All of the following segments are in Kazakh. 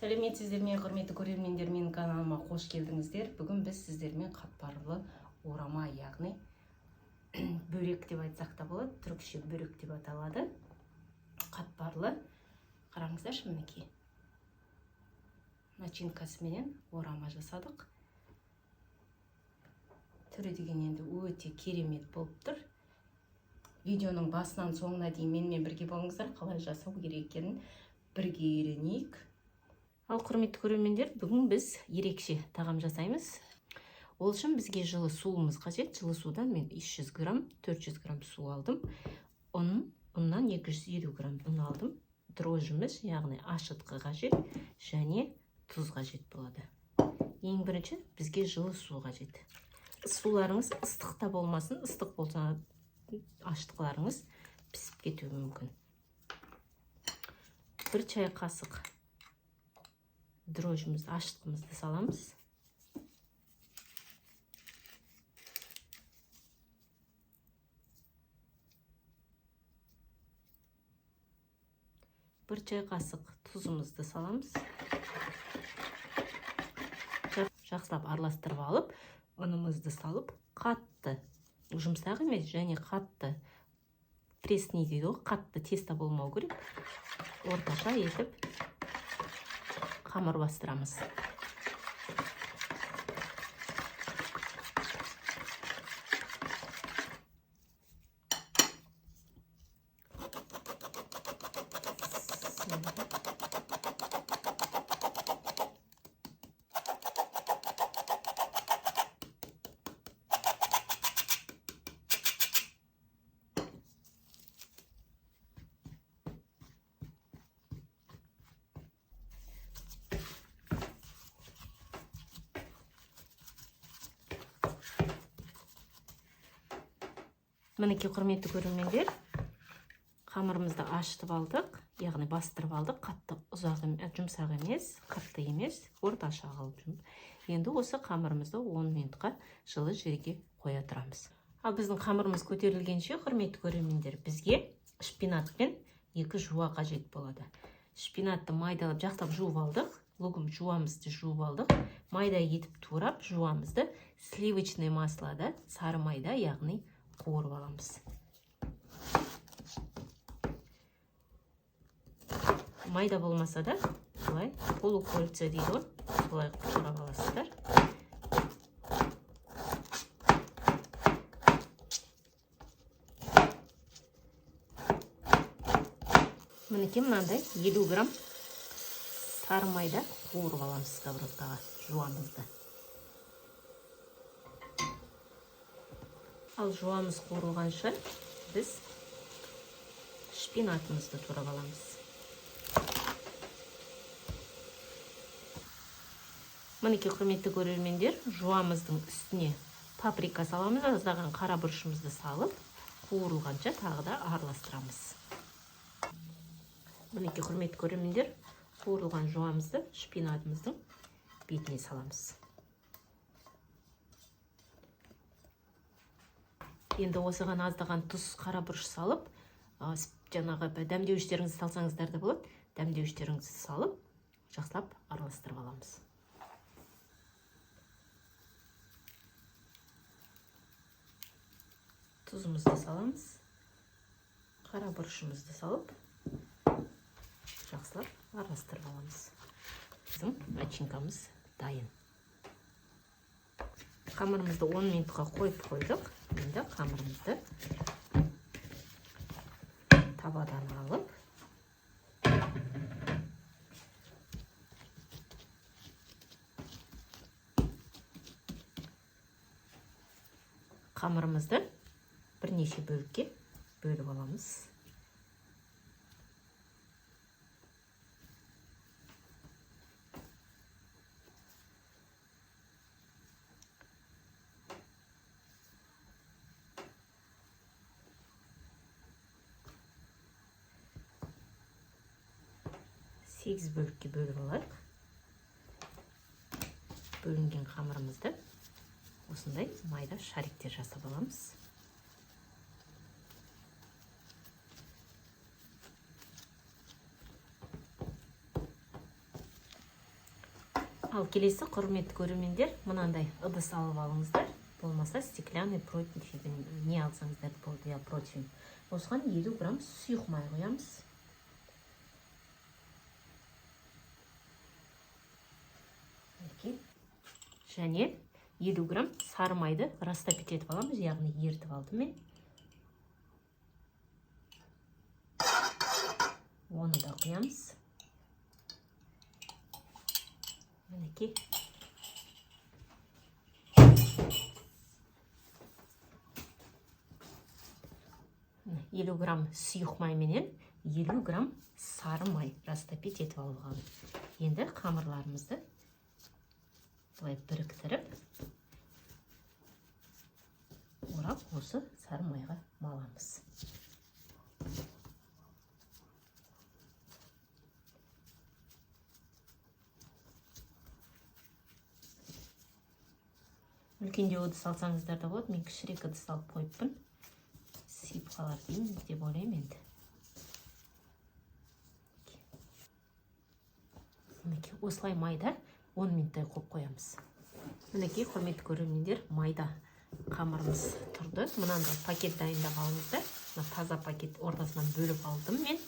Сәлеметсіздер ме, құрметті көрермендер, менің каналыма қош келдіңіздер. Бүгін біз сіздермен қатпарлы орама, яғни бөрек деп айтсақ та болады, түрікше бөрек деп аталады. Қатпарлы, қараңыздаршы, мінекей. Начинкасымен орама жасадық. Түрі деген енді өте керемет болып тұр. Видеоның басынан соңына дейін менімен бірге болыңыздар, қалай жасау керек екенін бірге үйренейік. Ал құрметті көрермендер, бүгін біз ерекше тағам жасаймыз. Ол үшін бізге жылы суымыз қажет. Жылы судан мен 300 грамм, 400 грамм су алдым. Ұннан 250 грамм ұн алдым. Дрожжымыз, яғни ашытқы қажет және тұз қажет болады. Ең бірінші бізге жылы су қажет. Суларыңыз ыстық та болмасын, ыстық болса ашытқыларыңыз пісіп кетуі мүмкін. 1 чай қасық дрожжымызды, ашытқымызды саламыз. Bir çay қасық тұзымызды саламыз. Жақсылап араластырып алып, ұнымызды салып, қатты жұмсақ емес және қатты пресный дейді, қатты тесто болмау керек. Орташа етіп қамыр бастырамыз. Мінекей құрметті көрермендер, қамырымызды ашытып алдық, яғни бастырып алдық. Қатты жұмсақ емес, қатты емес, орташа қылып. Енді осы қамырымызды 10 минутқа жылы жерге қоя тұрамыз. Ал біздің қамырымыз көтерілгенше, құрметті көрермендер, бізге шпинат пен 2 жуа қажет болады. Шпинатты майдалап, жақсылап жуып алдық. Лугум жуамызды жуып алдық. Майда етіп турап жуамызды сливочный маслода, сары майда, яғни қуырып аламыз. Майда болмаса да, бұлай полукольца дейді ғой, бұлай қуырып аласыздар. Мінекей мынандай 50 грамм сары майда қуырып аламыз сковородкаға жуамызды. Ал жуамыз қуырылғанша біз шпинатымызды турап аламыз. Мінекей құрметті көрермендер, жуамыздың үстіне паприка саламыз, аздаған қара бұрышымызды салып, қуырылғанша тағы да араластырамыз. Мінекей құрметті көрермендер, қуырылған жуамызды шпинатымыздың бетіне саламыз. Енді осыған аздаған тұз, қара бұрыш салып, жаңағы дәмдеуіштеріңізді салсаңыздар да болады. Дәмдеуіштеріңізді салып, жақсылап араластырып аламыз. Тұзымызды саламыз. Қара бұрышымызды салып, жақсылап араластырып аламыз. Біздің начинкамыз дайын. Қамырымызды 10 минутқа қойып қойдық. Енді қамырымызды табадан алып, қамырымызды бірнеше бөлікке бөліп аламыз. Сегіз бөлікке бөліп алайық. Бөлінген қамырымызды осындай майда шариктер жасап аламыз. Ал келесі құрметті көрермендер, мынандай ыдыс алып алыңыздар. Болмаса стеклянный противень не алсаңыздар болды, я противень. Осыған 50 грамм сұйық май қоямыз. Және 50 грамм сары майды растопить етіп аламыз, яғни ертіп алдым мен. Оны да құямыз. Мінекей. 50 грамм сұйық май менен 50 грамм сары май растопить етіп алған. Енді қамырларымызды былай біріктіріп, орап осы сары майға маламыз. Үлкендеу ыдыс алсаңыздар да болады, мен кішірек ыдыс алып қойыппын. Сиіп қалар деймін деп ойлаймын енді. Мінекей, осылай майда 10 минуттай қойып қоямыз. Мінекей, құрметті көрермендер, майда қамырымыз тұрды. Мынандай пакет дайындап алыңыздар. Таза пакет ортасынан бөліп алдым мен.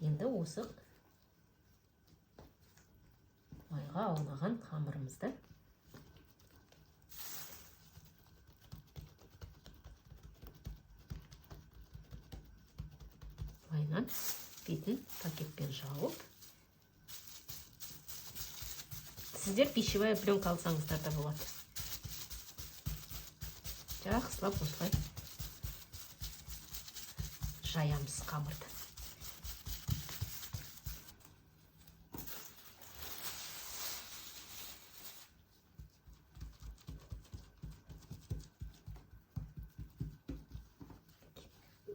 Енді осы майға аунаған қамырымызды майынан бетін пакетпен жауып, сіздер пищевая пленка алсаңыздар да болады. Жақсылап осылай жаямыз қамырды.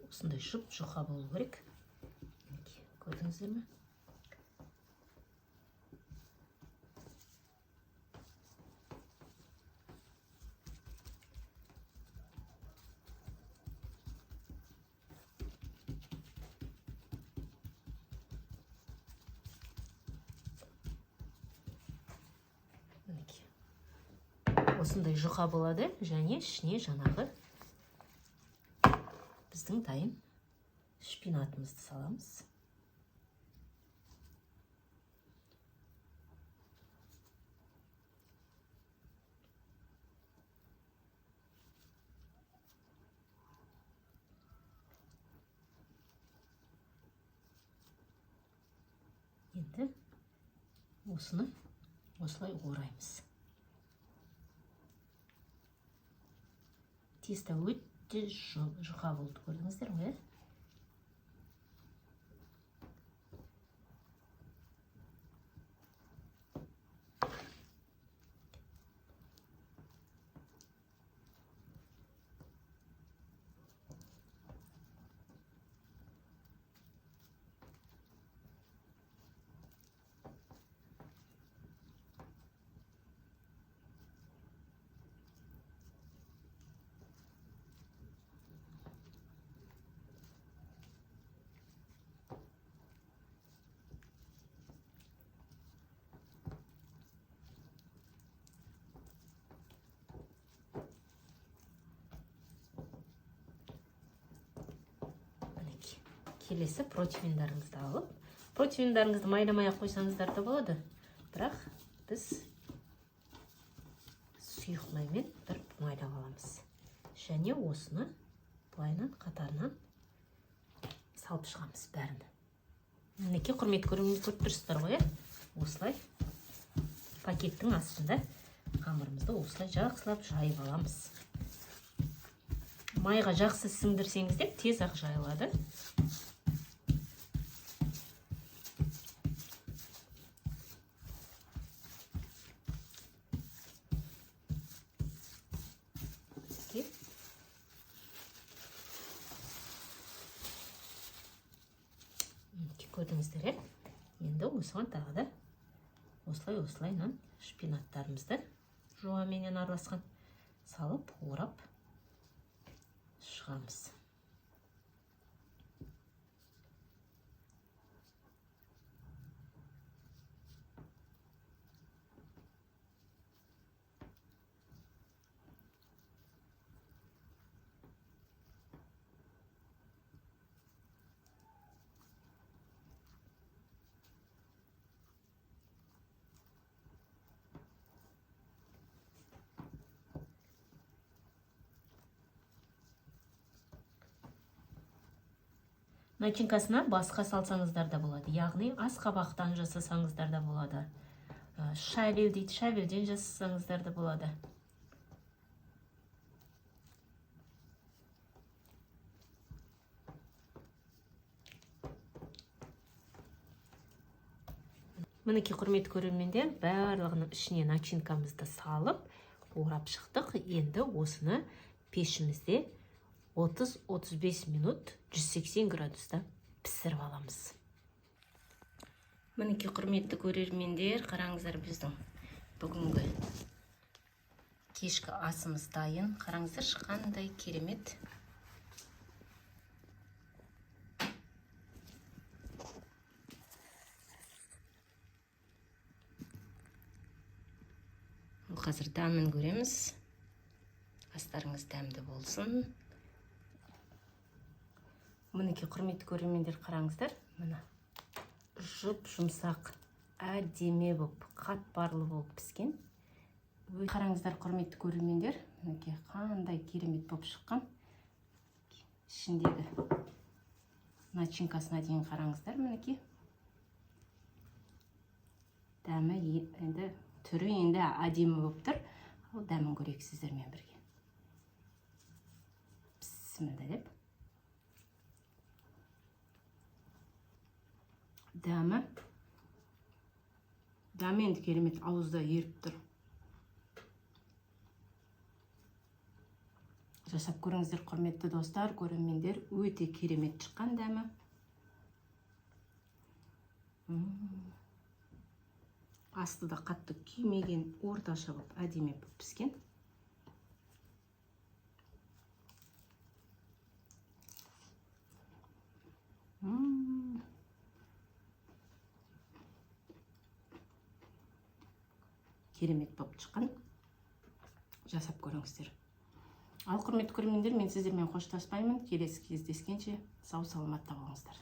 Осындай жұп-жұқа болу керек. Көрдіңіздер ме? Осындай жұқа болады, және ішіне жаңағы біздің дайын шпинатымызды саламыз. Енді осыны осылай ораймыз. Тесто өте жұқа болды, көрдіңіздер ме? Келесі противендарыңызды алып, противендарыңызды майламай-ақ қойсаңыздар да болады. Бірақ біз сұйық маймен бір майлап аламыз. Және осыны былайынан қатарынан салып шығамыз бәрін. Мінекей, құрметті көрермендер, көріп тұрсыздар ғой, осылай пакеттің астында қамырымызды осылай жақсылап жайып аламыз. Майға жақсы сіңдірсеңіздер, тез ақ жайылады. Көрдіңіздер, енді осыған тағы да осылай шпинаттарымызды жуаменен араласқан салып, орап шығамыз. Начинкасына басқа салсаңыздар да болады. Яғни асқабақтан жасасаңыздар да болады. Шавел дейді, шавелден жасасаңыздар да болады. Мінекей құрметті көрермендер, барлығының ішіне начинкамызды салып, орап шықтық. Енді осыны пешімізде 30-35 минут 180 градуста пісіріп аламыз. Мінекей құрметті көрермендер, қараңыздар, біздің бүгінгі кешкі асымыз дайын. Қараңыздар, қандай керемет. Қазір дәмін көреміз. Астарыңыз дәмді болсын. Мінекей құрметті көрермендер, қараңыздар. Мына жұмсақ, әдемі болып, қатпарлы болып піскен. Қараңыздар, құрметті көрермендер, мінекей қандай керемет болып шыққан. Ішіндегі начинкасына дейін қараңыздар, мінекей. Дәмі енді түрі енді әдемі болып тұр. Ол дәмін көрейік сіздермен бірге. Бісмілдә. Дәмі енді керемет, ауызда еріп тұр. Жасап көріңіздер, құрметті достар, көрермендер, өте керемет шыққан дәмі. Асты да қатты күймеген, орташа болып, әдемі болып піскен. Керемет болып шыққан. Жасап көріңіздер. Ал құрметті көрермендер, мен сіздермен қоштаспаймын. Келесі кездескенше сау саламатта болыңыздар.